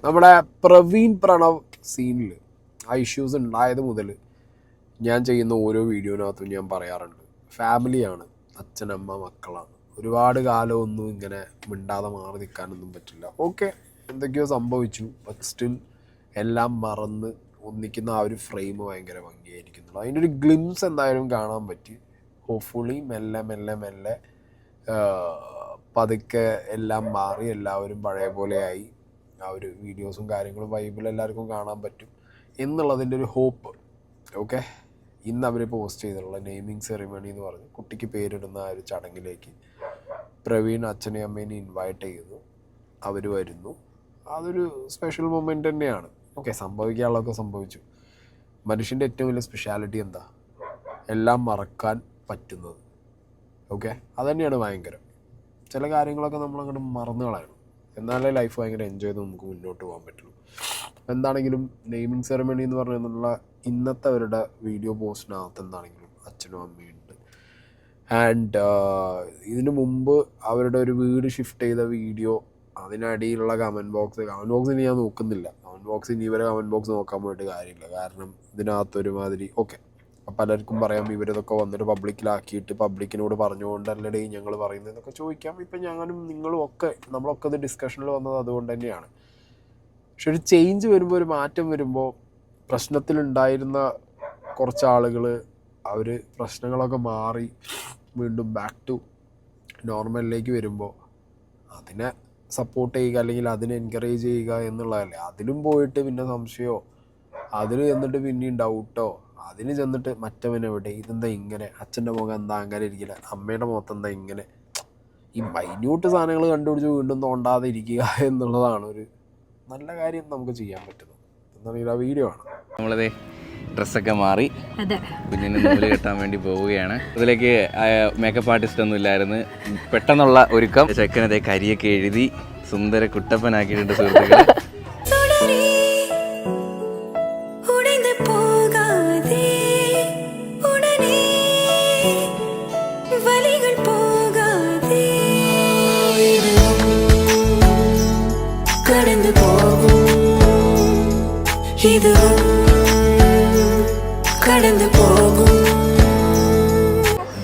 നമ്മുടെ പ്രവീൺ പ്രണവ് സീനിൽ ആ ഇഷ്യൂസ് ഉണ്ടായത് മുതൽ ഞാൻ ചെയ്യുന്ന ഓരോ വീഡിയോനകത്തും ഞാൻ പറയാറുണ്ട്, ഫാമിലിയാണ്, അച്ഛനമ്മ മക്കളാണ്. ഒരുപാട് കാലമൊന്നും ഇങ്ങനെ മിണ്ടാതെ മാറി നിൽക്കാനൊന്നും പറ്റില്ല. ഓക്കെ, എന്തൊക്കെയോ സംഭവിച്ചു, ബട്ട് സ്റ്റിൽ എല്ലാം മറന്ന് ഒന്നിക്കുന്ന ആ ഒരു ഫ്രെയിം ഭയങ്കര ഭംഗിയായിരിക്കുന്നു. അതിൻ്റെ ഒരു ഗ്ലിംസ് എന്തായാലും കാണാൻ പറ്റി. ഹോപ്പ്ഫുള്ളി മെല്ലെ മെല്ലെ മെല്ലെ പതുക്കെ എല്ലാം മാറി എല്ലാവരും പഴയ പോലെയായി. ആ ഒരു വീഡിയോസും കാര്യങ്ങളും വൈബിൽ എല്ലാവർക്കും കാണാൻ പറ്റും എന്നുള്ളതിൻ്റെ ഒരു ഹോപ്പ്. ഓക്കെ, ഇന്ന് അവർ പോസ്റ്റ് ചെയ്തിട്ടുള്ള നെയിമിങ് സെറിമണി എന്ന് പറഞ്ഞ് കുട്ടിക്ക് പേരിടുന്ന ആ ഒരു ചടങ്ങിലേക്ക് പ്രവീൺ അച്ഛനെയും അമ്മേനെ ഇൻവൈറ്റ് ചെയ്യുന്നു. അവർ വരുന്നു. അതൊരു സ്പെഷ്യൽ മൊമെൻ്റ് തന്നെയാണ്. ഓക്കെ, സംഭവിക്കാനുള്ളതൊക്കെ സംഭവിച്ചു. മനുഷ്യൻ്റെ ഏറ്റവും വലിയ സ്പെഷ്യാലിറ്റി എന്താ? എല്ലാം മറക്കാൻ പറ്റുന്നത്. ഓക്കെ, അതുതന്നെയാണ് ഭയങ്കരം. ചില കാര്യങ്ങളൊക്കെ നമ്മളങ്ങോട്ട് മറന്നു കളയണം, എന്നാലേ ലൈഫ് ഭയങ്കര എൻജോയ് ചെയ്ത് നമുക്ക് മുന്നോട്ട് പോകാൻ പറ്റുള്ളൂ. എന്താണെങ്കിലും നെയിമിങ് സെറമണി എന്ന് പറഞ്ഞുള്ള ഇന്നത്തെ അവരുടെ വീഡിയോ പോസ്റ്റിനകത്ത് എന്താണെങ്കിലും അച്ഛനും അമ്മയുണ്ട്. ആൻഡ് ഇതിനു മുമ്പ് അവരുടെ ഒരു വീട് ഷിഫ്റ്റ് ചെയ്ത വീഡിയോ, അതിനടിയിലുള്ള കമൻറ്റ് ബോക്സ് ഇനി ഞാൻ നോക്കുന്നില്ല. കമൻറ്റ് ബോക്സ് ഇനി ഇവരെ കമൻറ്റ് ബോക്സ് നോക്കാൻ പോയിട്ട് കാര്യമില്ല. കാരണം ഇതിനകത്തൊരുമാതിരി ഓക്കെ, പലർക്കും പറയാം ഇവരിതൊക്കെ വന്നിട്ട് പബ്ലിക്കിലാക്കിയിട്ട് പബ്ലിക്കിനോട് പറഞ്ഞുകൊണ്ടല്ലേ ഞങ്ങൾ പറയുന്നതെന്നൊക്കെ ചോദിക്കാം. ഇപ്പം ഞാനും നിങ്ങളും ഒക്കെ നമ്മളൊക്കെ ഇത് ഡിസ്കഷനിൽ വന്നത് അതുകൊണ്ട് തന്നെയാണ്. പക്ഷെ ഒരു ചേഞ്ച് വരുമ്പോൾ, ഒരു മാറ്റം വരുമ്പോൾ, പ്രശ്നത്തിലുണ്ടായിരുന്ന കുറച്ച് ആളുകൾ അവർ പ്രശ്നങ്ങളൊക്കെ മാറി വീണ്ടും ബാക്ക് ടു നോർമലിലേക്ക് വരുമ്പോൾ അതിനെ സപ്പോർട്ട് ചെയ്യുക അല്ലെങ്കിൽ അതിനെ എൻകറേജ് ചെയ്യുക എന്നുള്ളതല്ലേ. അതിലും പോയിട്ട് പിന്നെ സംശയമോ, അതിൽ ചെന്നിട്ട് പിന്നെയും ഡൗട്ടോ, അതിന് ചെന്നിട്ട് മറ്റവനെവിടെ, ഇതെന്താ ഇങ്ങനെ, അച്ഛൻ്റെ മുഖം എന്താ അങ്ങനെ ഇരിക്കില്ല, അമ്മയുടെ മുഖത്ത് എന്താ ഇങ്ങനെ, ഈ മൈന്യൂട്ട് സാധനങ്ങൾ കണ്ടുപിടിച്ച് വീണ്ടും തോണ്ടാതെ ഇരിക്കുക എന്നുള്ളതാണ് ഒരു നല്ല കാര്യം നമുക്ക് ചെയ്യാൻ പറ്റുന്നത്. എന്താണെങ്കിൽ ആ വീഡിയോ ആണ്. നമ്മളതേ ഡ്രസ്സൊക്കെ മാറി കുഞ്ഞിനെ നൂല് കെട്ടാൻ വേണ്ടി പോവുകയാണ്. ഇതിലേക്ക് മേക്കപ്പ് ആർട്ടിസ്റ്റ് ഒന്നും ഇല്ലായിരുന്നു. പെട്ടെന്നുള്ള ഒരുക്കം. ചെക്കനതേ കരിയൊക്കെ എഴുതി സുന്ദര കുട്ടപ്പനാക്കിയിട്ടുണ്ട് സുഹൃത്തുക്കളെ.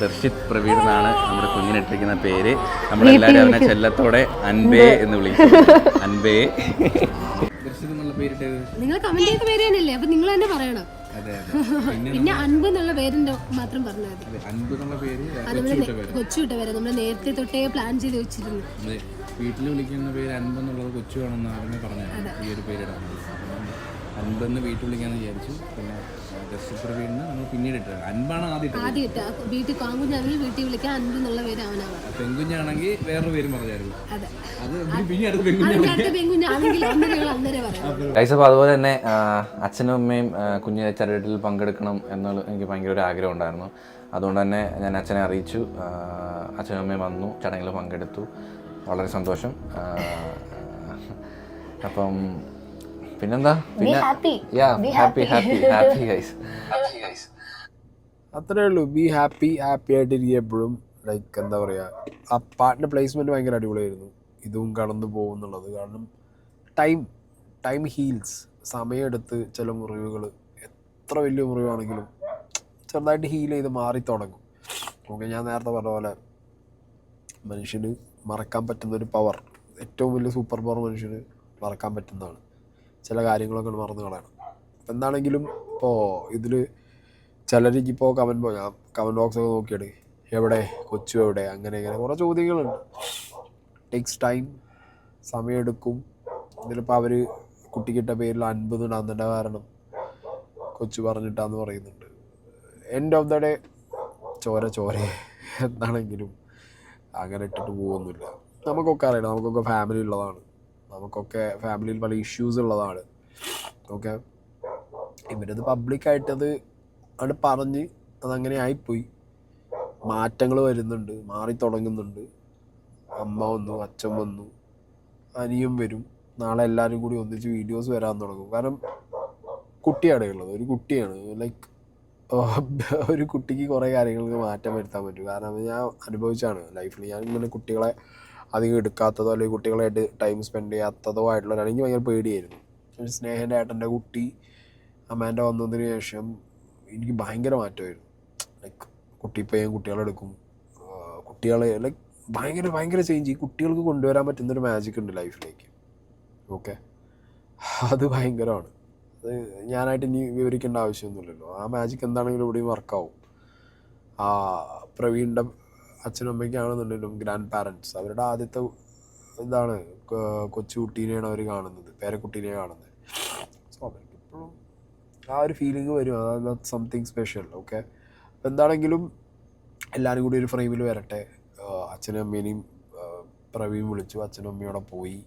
ദർശിത് പ്രവീൺ എന്നാണ് നമ്മുടെ കുഞ്ഞിനിട്ടിരിക്കുന്ന പേര്. നമ്മളെല്ലാവരും അവനെ ചെല്ലത്തോടെ അൻപേ എന്ന് വിളിക്കും. അൻപേ ദർശിത് എന്നുള്ള പേരിട്ടത് നിങ്ങൾ കമന്റ് ചെയ്ത പേര് തന്നെയല്ലേ, അപ്പൊ നിങ്ങൾ തന്നെ പറയണം. പിന്നെ അൻപ് എന്നുള്ള പേരിന്റെ മാത്രം പറഞ്ഞാൽ മതി. അൻപ് എന്നുള്ള പേര് കൊച്ചുവിട്ട പേര് നമ്മൾ നേരത്തെ തൊട്ടേ പ്ലാൻ ചെയ്ത് വെച്ചിരുന്നു. വീട്ടിൽ വിളിക്കുന്ന പേര് അൻപ് എന്നുള്ളത് കൊച്ചു വേണമെന്ന് ആദ്യമേ പറഞ്ഞത് ഈ ഒരു പേരിടാൻ. അൻപെന്ന് വീട്ടിൽ വിളിക്കാന്ന് വിചാരിച്ചു. പിന്നെ ദർശിത് പ്രവീണിന് നമ്മൾ പിന്നീട് ഇട്ടത്. അൻപാണ് ആദ്യം ഇട്ട. വീട്ടിൽ കാങ്കുഞ്ഞാണെങ്കിൽ വീട്ടിൽ വിളിക്കാൻ അൻപ് എന്നുള്ള പേര് അവനാണ്. പെൺകുഞ്ഞാണെങ്കിൽ വേറൊരു പേരും പറഞ്ഞായിരുന്നു. അപ്പോൾ അതുപോലെ തന്നെ അച്ഛനും അമ്മയും കുഞ്ഞ് ചരടിൽ പങ്കെടുക്കണം എന്നുള്ള എനിക്ക് ഭയങ്കര ഒരു ആഗ്രഹം ഉണ്ടായിരുന്നു. അതുകൊണ്ട് തന്നെ ഞാൻ അച്ഛനെ അറിയിച്ചു. അച്ഛനും അമ്മയും വന്നു, ചടങ്ങിൽ പങ്കെടുത്തു. വളരെ സന്തോഷം. അപ്പം പിന്നെന്താ, അത്രേ ഉള്ളൂ. ബി ഹാപ്പി ആയിട്ടിരിക്കുക എപ്പോഴും. ലൈക്ക് എന്താ പറയുക, ആ പാട്ടിൻ്റെ പ്ലേസ്മെൻറ്റ് ഭയങ്കര അടിപൊളിയായിരുന്നു. ഇതും കടന്നു പോകുന്നുള്ളത് കാരണം ടൈം ഹീൽസ്. സമയമെടുത്ത് ചില മുറിവുകൾ, എത്ര വലിയ മുറിവാണെങ്കിലും ചെറുതായിട്ട് ഹീൽ ചെയ്ത് മാറി തുടങ്ങും. ഓക്കെ, ഞാൻ നേരത്തെ പറഞ്ഞ പോലെ മനുഷ്യന് മറക്കാൻ പറ്റുന്നൊരു പവർ, ഏറ്റവും വലിയ സൂപ്പർ പവർ മനുഷ്യന് മറക്കാൻ പറ്റുന്നതാണ്. ചില കാര്യങ്ങളൊക്കെ മറന്നു കളയണം. എന്താണെങ്കിലും ഇപ്പോൾ ഇതിൽ ചിലരിക്കിപ്പോൾ കമൻറ്റ് ബോക്സൊക്കെ നോക്കിയിട്ട് എവിടെ കൊച്ചു എവിടെ, അങ്ങനെ ഇങ്ങനെ കുറേ ചോദ്യങ്ങളുണ്ട്. ടേക്സ് ടൈം, സമയമെടുക്കും. ഇതിലിപ്പോൾ അവർ കുട്ടിക്കിട്ട പേരിൽ 50 ഇടാന്നതിൻ്റെ കാരണം കൊച്ചു പറഞ്ഞിട്ടാന്ന് പറയുന്നുണ്ട്. എൻഡ് ഓഫ് ദ ഡേ ചോര എന്താണെങ്കിലും അങ്ങനെ ഇട്ടിട്ട് പോകുന്നില്ല. നമുക്കൊക്കെ അറിയണം, നമുക്കൊക്കെ ഫാമിലി ഉള്ളതാണ്, നമുക്കൊക്കെ ഫാമിലിയിൽ പല ഇഷ്യൂസ് ഉള്ളതാണ്. ഓക്കെ, ഇവരത് പബ്ലിക്കായിട്ടത് അത് പറഞ്ഞ് അതങ്ങനെ ആയിപ്പോയി. മാറ്റങ്ങൾ വരുന്നുണ്ട്, മാറി തുടങ്ങുന്നുണ്ട്. അമ്മ വന്നു, അച്ഛൻ വന്നു, അനിയും വരും. നാളെ എല്ലാവരും കൂടി ഒന്നിച്ച് വീഡിയോസ് വരാൻ തുടങ്ങും. കാരണം കുട്ടിയാണ് ഉള്ളത്, ഒരു കുട്ടിയാണ്. ലൈക്ക് ഒരു കുട്ടിക്ക് കുറേ കാര്യങ്ങൾക്ക് മാറ്റം വരുത്താൻ പറ്റും. കാരണം ഞാൻ അനുഭവിച്ചാണ് ലൈഫിൽ. ഞാൻ ഇങ്ങനെ കുട്ടികളെ അധികം എടുക്കാത്തതോ അല്ലെങ്കിൽ കുട്ടികളായിട്ട് ടൈം സ്പെൻഡ് ചെയ്യാത്തതോ ആയിട്ടുള്ളവരാണ്. എനിക്ക് ഭയങ്കര പേടിയായിരുന്നു. സ്നേഹൻ്റെ ഏട്ടൻ്റെ കുട്ടി അമ്മേൻ്റെ വന്നതിന് ശേഷം എനിക്ക് ഭയങ്കര മാറ്റമായിരുന്നു. ലൈക്ക് കുട്ടി പയ്യൻ കുട്ടികളെടുക്കും, കുട്ടികളെ ലൈക്ക് ഭയങ്കര ചേഞ്ച്. ഈ കുട്ടികൾക്ക് കൊണ്ടുവരാൻ പറ്റുന്നൊരു മാജിക് ഉണ്ട് ലൈഫിലേക്ക്. ഓക്കെ, അത് ഭയങ്കരമാണ്. അത് ഞാനായിട്ട് ഇനി വിവരിക്കേണ്ട ആവശ്യമൊന്നുമില്ലല്ലോ. ആ മാജിക് എന്താണെങ്കിലും ഇവിടെയും വർക്കാവും. പ്രവീണിൻ്റെ അച്ഛനും അമ്മയ്ക്കാണെന്നുണ്ടെങ്കിലും ഗ്രാൻഡ് പാരൻസ് അവരുടെ ആദ്യത്തെ ഇതാണ് കൊച്ചുകുട്ടീനെയാണ് അവർ കാണുന്നത്, പേരക്കുട്ടീനെ കാണുന്നത്. സോ അവർക്ക് ഇപ്പോഴും ആ ഒരു ഫീലിംഗ് വരും. അതാണ് സംതിങ് സ്പെഷ്യൽ. ഓക്കെ, അപ്പോൾ എന്താണെങ്കിലും എല്ലാവരും കൂടി ഒരു ഫ്രെയിമിൽ വരട്ടെ. അച്ഛനും അമ്മേനെയും പ്രവീൺ വിളിച്ചു, അച്ഛനും അമ്മയോടെ പോയി,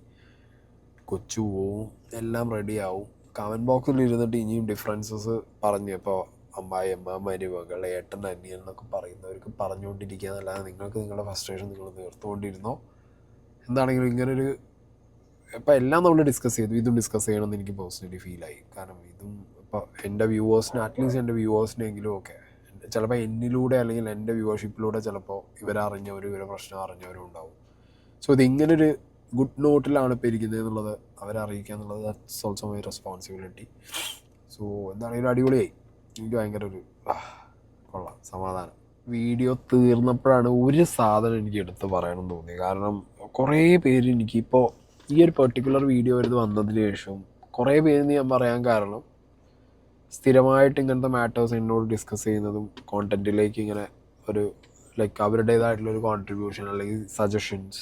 കൊച്ചു പോവും, എല്ലാം റെഡിയാവും. കമൻറ്റ് ബോക്സിൽ ഇരുന്നിട്ട് ഇനിയും ഡിഫറൻസസ് പറഞ്ഞു. ഇപ്പോൾ അമ്മായിയമ്മ, മരുമകൾ, ഏട്ടൻ, അനിയൻ എന്നൊക്കെ പറയുന്നവർക്ക് പറഞ്ഞുകൊണ്ടിരിക്കുക എന്നല്ലാതെ നിങ്ങൾക്ക് നിങ്ങളുടെ ഫ്രസ്ട്രേഷൻ നിങ്ങൾ തീർത്തുകൊണ്ടിരുന്നോ. എന്താണെങ്കിലും ഇങ്ങനൊരു ഇപ്പോൾ എല്ലാം നമ്മൾ ഡിസ്കസ് ചെയ്തു, ഇതും ഡിസ്കസ് ചെയ്യണമെന്ന് എനിക്ക് പേഴ്സണലി ഫീലായി. കാരണം ഇതും ഇപ്പോൾ എൻ്റെ വ്യൂവേഴ്സിന്, അറ്റ്ലീസ്റ്റ് എൻ്റെ വ്യൂവേഴ്സിനെങ്കിലും ഒക്കെ ചിലപ്പോൾ എന്നിലൂടെ അല്ലെങ്കിൽ എൻ്റെ വ്യൂവർഷിപ്പിലൂടെ ചിലപ്പോൾ ഇവരറിഞ്ഞവരും ഇവരെ പ്രശ്നം അറിഞ്ഞവരും ഉണ്ടാവും. സോ ഇതിങ്ങനൊരു ഗുഡ് നോട്ടിലാണ് ഇപ്പോൾ ഇരിക്കുന്നത് എന്നുള്ളത് അവരെ അറിയിക്കുക എന്നുള്ളത് that's also my responsibility. So എന്താണെങ്കിലും അടിപൊളിയായി. എനിക്ക് ഭയങ്കര ഒരു കൊള്ളാം, സമാധാനം. വീഡിയോ തീർന്നപ്പോഴാണ് ഒരു സാധനം എനിക്ക് എടുത്ത് പറയണമെന്ന് തോന്നി. കാരണം കുറേ പേര് എനിക്കിപ്പോൾ ഈ ഒരു പെർട്ടിക്കുലർ വീഡിയോ വരുന്നത് വന്നതിന് ശേഷം കുറേ പേര് ഞാൻ പറയാൻ കാരണം സ്ഥിരമായിട്ട് ഇങ്ങനത്തെ മാറ്റേഴ്സ് എന്നോട് ഡിസ്കസ് ചെയ്യുന്നതും കോണ്ടൻറ്റിലേക്ക് ഇങ്ങനെ ഒരു ലൈക്ക് അവരുടേതായിട്ടുള്ളൊരു കോൺട്രിബ്യൂഷൻ അല്ലെങ്കിൽ സജഷൻസ്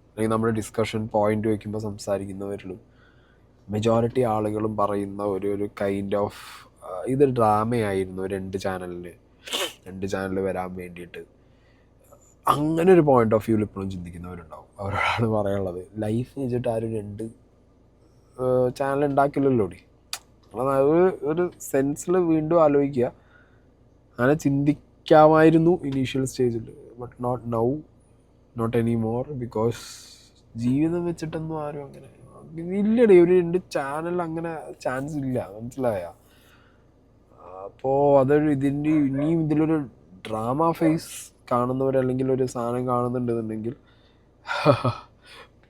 അല്ലെങ്കിൽ നമ്മുടെ ഡിസ്കഷൻ പോയിന്റ് വയ്ക്കുമ്പോൾ സംസാരിക്കുന്നവരിലും മെജോറിറ്റി ആളുകളും പറയുന്ന ഒരു കൈൻഡ് ഓഫ് ഇത് ഡ്രാമയായിരുന്നു രണ്ട് ചാനൽ വരാൻ വേണ്ടിയിട്ട്. അങ്ങനെ ഒരു പോയിന്റ് ഓഫ് വ്യൂവിൽ ഇപ്പോഴും ചിന്തിക്കുന്നവരുണ്ടാവും. അവരോടാണ് പറയാനുള്ളത്, ലൈഫ് വെച്ചിട്ട് ആരും രണ്ട് ചാനൽ ഉണ്ടാക്കില്ലല്ലോ. ഒരു സെൻസിൽ വീണ്ടും ആലോചിക്കുക. അങ്ങനെ ചിന്തിക്കാമായിരുന്നു ഇനീഷ്യൽ സ്റ്റേജിൽ, but not now, not any more. Because ജീവിതം വെച്ചിട്ടൊന്നും ആരും അങ്ങനെ ഇല്ലടേ. ഒരു രണ്ട് ചാനൽ അങ്ങനെ ചാൻസ് ഇല്ല, മനസ്സിലായ? അപ്പോൾ അതൊരു ഇനിയും ഇതിലൊരു ഡ്രാമ ഫേസ് കാണുന്നവരല്ലെങ്കിൽ ഒരു സാധനം കാണുന്നുണ്ടെന്നുണ്ടെങ്കിൽ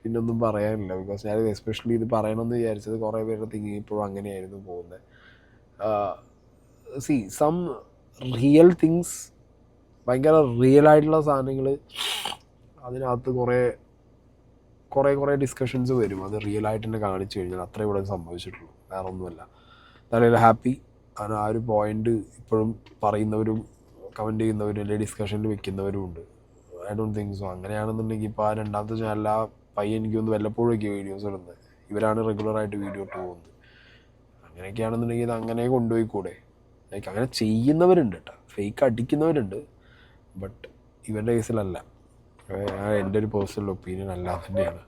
പിന്നൊന്നും പറയാനില്ല. ബിക്കോസ് ഞാൻ എസ്പെഷ്യലി ഇത് പറയണമെന്ന് വിചാരിച്ചത് കുറേ പേരുടെ തിങ്കിങ് ഇപ്പോഴും അങ്ങനെയായിരുന്നു പോകുന്നത്. സം റിയൽ തിങ്സ്, ഭയങ്കര റിയലായിട്ടുള്ള സാധനങ്ങൾ, അതിനകത്ത് കുറേ ഡിസ്കഷൻസ് വരും. അത് റിയലായിട്ട് തന്നെ കാണിച്ചു കഴിഞ്ഞാൽ അത്രേ ഇവിടെ സംഭവിച്ചിട്ടുള്ളൂ, വേറെ ഒന്നുമല്ല. നല്ല ഹാപ്പി. കാരണം ആ ഒരു പോയിന്റ് ഇപ്പോഴും പറയുന്നവരും കമൻറ്റ് ചെയ്യുന്നവരും അല്ലെങ്കിൽ ഡിസ്കഷനിൽ വെക്കുന്നവരും ഉണ്ട്. I don't think so. അങ്ങനെയാണെന്നുണ്ടെങ്കിൽ ഇപ്പോൾ ആ രണ്ടാമത്തെ ചാനൽ ആ പയ്യൻ എനിക്ക് ഒന്ന് വല്ലപ്പോഴൊക്കെ വീഡിയോസ് ഇടുന്നത്, ഇവരാണ് റെഗുലറായിട്ട് വീഡിയോ ഇട്ട് പോകുന്നത്. അങ്ങനെയൊക്കെയാണെന്നുണ്ടെങ്കിൽ ഇത് അങ്ങനെ കൊണ്ടുപോയിക്കൂടെ? ലൈക്ക് അങ്ങനെ ചെയ്യുന്നവരുണ്ട് കേട്ടോ, ഫേക്ക് അടിക്കുന്നവരുണ്ട്. ബട്ട് ഇവരുടെ കേസിലല്ല. എൻ്റെ ഒരു പേഴ്സണൽ ഒപ്പീനിയൻ അല്ല തന്നെയാണ്.